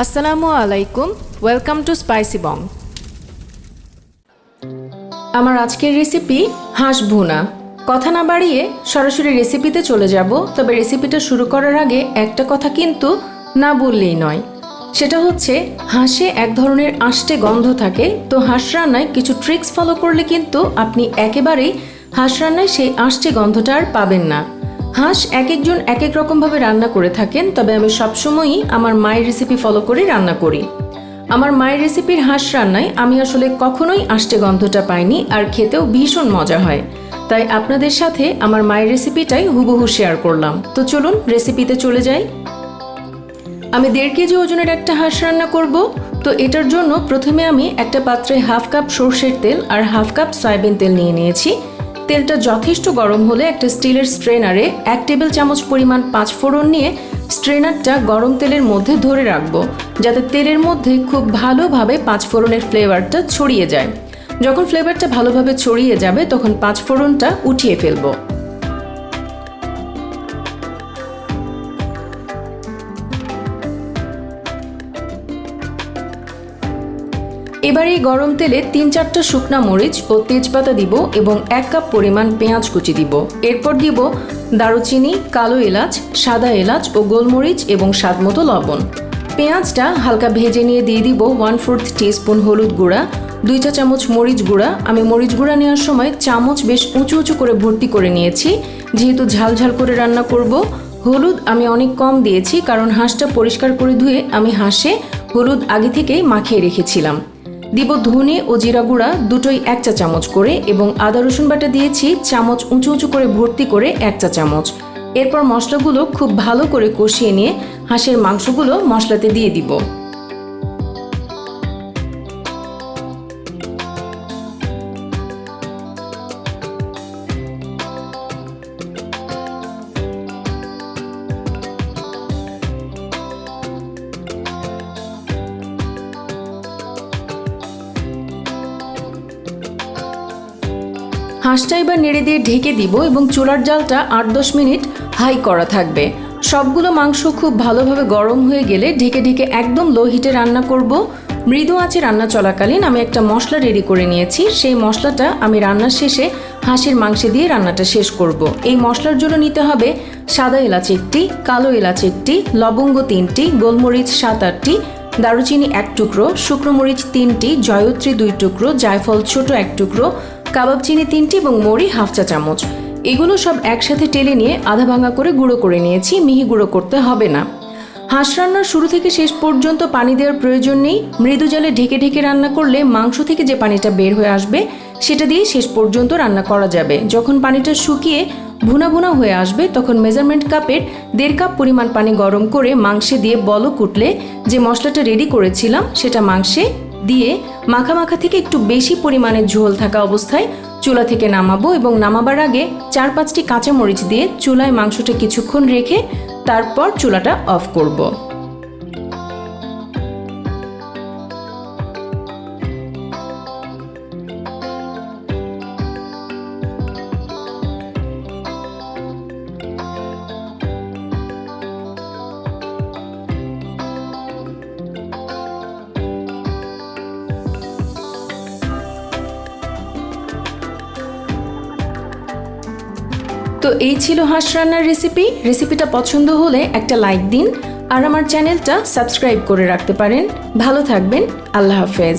আসসালামু আলাইকুম, welcome to spicy বং। আমার আজকের রেসিপি হাঁস ভুনা। কথা না বাড়িয়ে সরাসরি রেসিপিতে চলে যাব। তবে রেসিপিটা শুরু করার আগে একটা কথা কিন্তু না বললেই নয়, সেটা হচ্ছে হাঁসে এক ধরনের আষ্টে গন্ধ থাকে। তো হাঁস রান্নায় কিছু ট্রিক্স ফলো করলে কিন্তু আপনি একেবারেই হাঁস রান্নায় সেই আষ্টে গন্ধটা আর পাবেন না। হাঁস এক একজন এক এক রকমভাবে রান্না করে থাকেন, তবে আমি সবসময়ই আমার মায়ের রেসিপি ফলো করে রান্না করি। আমার মায়ের রেসিপির হাঁস রান্নায় আমি আসলে কখনোই আষ্টে গন্ধটা পাইনি, আর খেতেও ভীষণ মজা হয়। তাই আপনাদের সাথে আমার মায়ের রেসিপিটাই হুবহু শেয়ার করলাম। তো চলুন রেসিপিতে চলে যাই। আমি 1.5 কেজি ওজনের একটা হাঁস রান্না করব। তো এটার জন্য প্রথমে আমি একটা পাত্রে 1/2 কাপ সরষের তেল আর 1/2 কাপ সয়াবিন তেল নিয়ে নিয়েছি। তেলটা যথেষ্ট গরম হলে একটা স্টিলের স্ট্রেনারে 1 টেবিল চামচ পরিমাণ 5 ফোড়ন নিয়ে স্ট্রেনারটা গরম তেলের মধ্যে ধরে রাখবো, যাতে তেলের মধ্যে খুব ভালোভাবে 5 ফোড়নের ফ্লেভারটা ছড়িয়ে যায়। যখন ফ্লেভারটা ভালোভাবে ছড়িয়ে যাবে তখন 5 ফোড়নটা উঠিয়ে ফেলবো। এবার এই গরম তেলে 3-4টা শুকনা মরিচ ও তেজপাতা দিব এবং 1 কাপ পরিমাণ পেঁয়াজ কুচি দিব। এরপর দিব দারুচিনি, কালো এলাচ, সাদা এলাচ ও গোলমরিচ এবং স্বাদমতো লবণ। পেঁয়াজটা হালকা ভেজে নিয়ে দিয়ে দিব 1/4 টিস্পুন হলুদ গুঁড়া, 2 চা চামচ মরিচ গুঁড়া। আমি মরিচ গুঁড়া নেওয়ার সময় চামচ বেশ উঁচু উঁচু করে ভর্তি করে নিয়েছি, যেহেতু ঝাল ঝাল করে রান্না করব। হলুদ আমি অনেক কম দিয়েছি, কারণ হাঁসটা পরিষ্কার করে ধুয়ে আমি হাঁসে হলুদ আগে থেকেই মাখিয়ে রেখেছিলাম। দিব ধনে ও জিরা গুঁড়া দুটোই 1 চা চামচ করে, এবং আদা রসুন বাটা দিয়েছি চামচ উঁচু উঁচু করে ভর্তি করে 1 চা চামচ। এরপর মশলাগুলো খুব ভালো করে কষিয়ে নিয়ে হাঁসের মাংসগুলো মশলাতে দিয়ে দিব। হাঁসটা এবার নেড়ে দিয়ে ঢেকে দিব এবং চুলার জালটা 8-10 মিনিট হাই করা থাকবে। সবগুলো মাংস খুব ভালোভাবে গরম হয়ে গেলে ঢেকে ঢেকে একদম লো হিটে রান্না করব। মৃদু আঁচে রান্না চলাকালীন আমি একটা মশলা রেডি করে নিয়েছি। সেই মশলাটা আমি রান্নার শেষে হাঁসের মাংসে দিয়ে রান্নাটা শেষ করব। এই মশলার জন্য নিতে হবে সাদা এলাচ 1টি, কালো এলাচ 1টি, লবঙ্গ 3টি, গোলমরিচ 7-8টি, দারুচিনি 1 টুকরো, শুকনো মরিচ 3টি, জয়ত্রী 2 টুকরো, জায়ফল ছোট 1 টুকরো, কাবাব চিনি 3টি এবং মৌরি 1/2 চা চামচ। এগুলো সব একসাথে টেলে নিয়ে আধা ভাঙা করে গুঁড়ো করে নিয়েছি, মিহি গুঁড়ো করতে হবে না। হাঁস রান্নার শুরু থেকে শেষ পর্যন্ত পানি দেওয়ার প্রয়োজন নেই। মৃদু জালে ঢেকে ঢেকে রান্না করলে মাংস থেকে যে পানিটা বের হয়ে আসবে সেটা দিয়ে শেষ পর্যন্ত রান্না করা যাবে। যখন পানিটা শুকিয়ে ভুনা ভুনা হয়ে আসবে তখন মেজারমেন্ট কাপের 1.5 কাপ পরিমাণ পানি গরম করে মাংসে দিয়ে বলক উঠলে যে মশলাটা রেডি করেছিলাম সেটা মাংসে দিয়ে মাখা মাখা থেকে একটু বেশি পরিমাণে ঝোল থাকা অবস্থায় চুলা থেকে নামাবো, এবং নামাবার আগে 4-5টি কাঁচামরিচ দিয়ে চুলায় মাংসটা কিছুক্ষণ রেখে তারপর চুলাটা অফ করব। তো এই ছিল হাঁস রান্নার রেসিপিটা পছন্দ হলে একটা লাইক দিন আর আমার চ্যানেলটা সাবস্ক্রাইব করে রাখতে পারেন। ভালো থাকবেন, আল্লাহ হাফেজ।